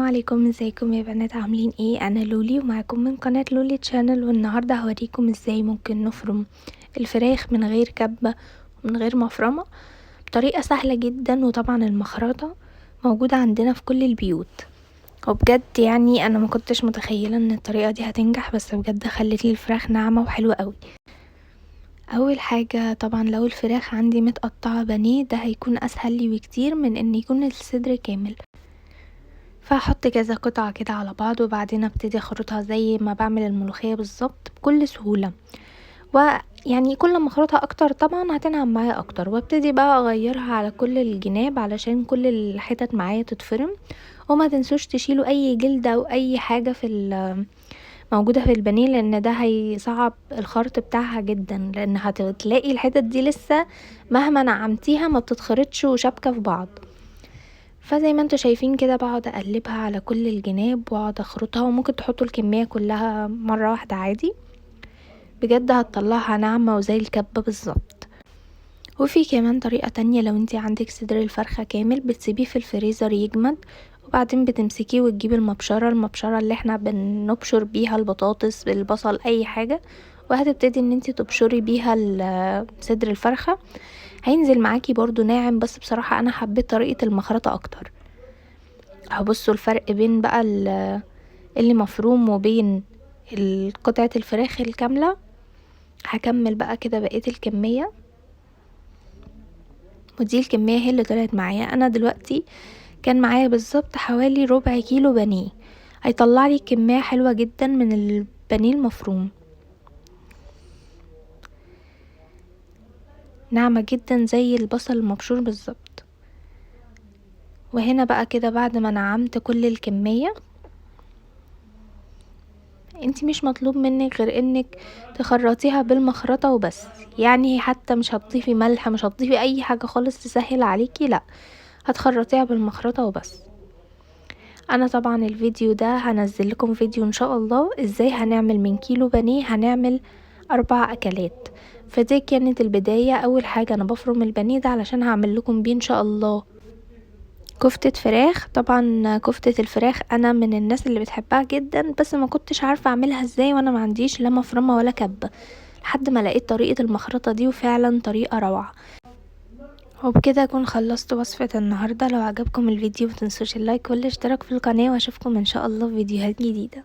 عليكم، ازيكم يا بنات؟ عاملين ايه؟ انا لولي ومعاكم من قناة لولي تشانل، والنهاردة هوريكم ازاي ممكن نفرم الفراخ من غير كبة ومن غير مفرمة بطريقة سهلة جدا. وطبعا المخرطة موجودة عندنا في كل البيوت، وبجد يعني انا ما كنتش متخيلة ان الطريقة دي هتنجح، بس بجد خلت لي الفراخ ناعمة وحلوة قوي. اول حاجة طبعا لو الفراخ عندي متقطعة بانيه ده هيكون اسهل لي بكتير من ان يكون الصدر كامل، فهحط كذا قطعة كده على بعض وبعدين ابتدي اخرطها زي ما بعمل الملوخية بالظبط بكل سهولة. ويعني كل ما اخرطها اكتر طبعا هتنعم معايا اكتر، وابتدي بقى اغيرها على كل الجناب علشان كل الحتت معايا تتفرم. وما تنسوش تشيلوا اي جلد او اي حاجة موجودة في البانيه، لان ده هيصعب الخرط بتاعها جدا، لان هتلاقي الحتت دي لسه مهما نعمتيها ما بتتخرطش وشابكة في بعض. فزي ما انتوا شايفين كده بقعد اقلبها على كل الجناب واقعد اخرطها، وممكن تحطوا الكمية كلها مرة واحدة عادي، بجد هتطلعها ناعمة وزي الكبة بالظبط. وفي كمان طريقة تانية، لو انتي عندك صدر الفرخة كامل بتسيبيه في الفريزر يجمد، وبعدين بتمسكيه وتجيبي المبشرة اللي احنا بنبشر بيها البطاطس بالبصل اي حاجة، وهتبتدي ان انتي تبشري بيها صدر الفرخة. هينزل معاكي برضو ناعم، بس بصراحة انا حبيت طريقة المخرطة اكتر. هبصوا الفرق بين بقى اللي مفروم وبين قطعة الفراخ الكاملة. هكمل بقى كده بقية الكمية، ودي الكمية هي اللي طلعت معايا. انا دلوقتي كان معايا بالظبط حوالي ربع كيلو بانيه، هيطلع لي كمية حلوة جدا من البانيه المفروم، ناعمة جدا زي البصل المبشور بالظبط. وهنا بقى كده بعد ما نعمت كل الكمية، انتي مش مطلوب منك غير انك تخرطيها بالمخرطة وبس، يعني حتى مش هتضيفي ملح، مش هتضيفي اي حاجة خالص تسهل عليكي، لا هتخرطيها بالمخرطة وبس. انا طبعا الفيديو ده هنزل لكم فيديو ان شاء الله ازاي هنعمل من كيلو بانيه هنعمل 4 اكلات. فدي كانت البداية. اول حاجة انا بفرم البانيه ده علشان هعمل لكم بيه ان شاء الله كفتة فراخ. طبعا كفتة الفراخ انا من الناس اللي بتحبها جدا، بس ما كنتش عارفة اعملها ازاي وانا ما عنديش لا مفرمة ولا كبة، لحد ما لقيت طريقة المخرطة دي وفعلا طريقة روعة. وبكده اكون خلصت وصفة النهاردة. لو عجبكم الفيديو متنسوش اللايك والاشتراك في القناة، واشوفكم ان شاء الله في فيديوهات جديدة.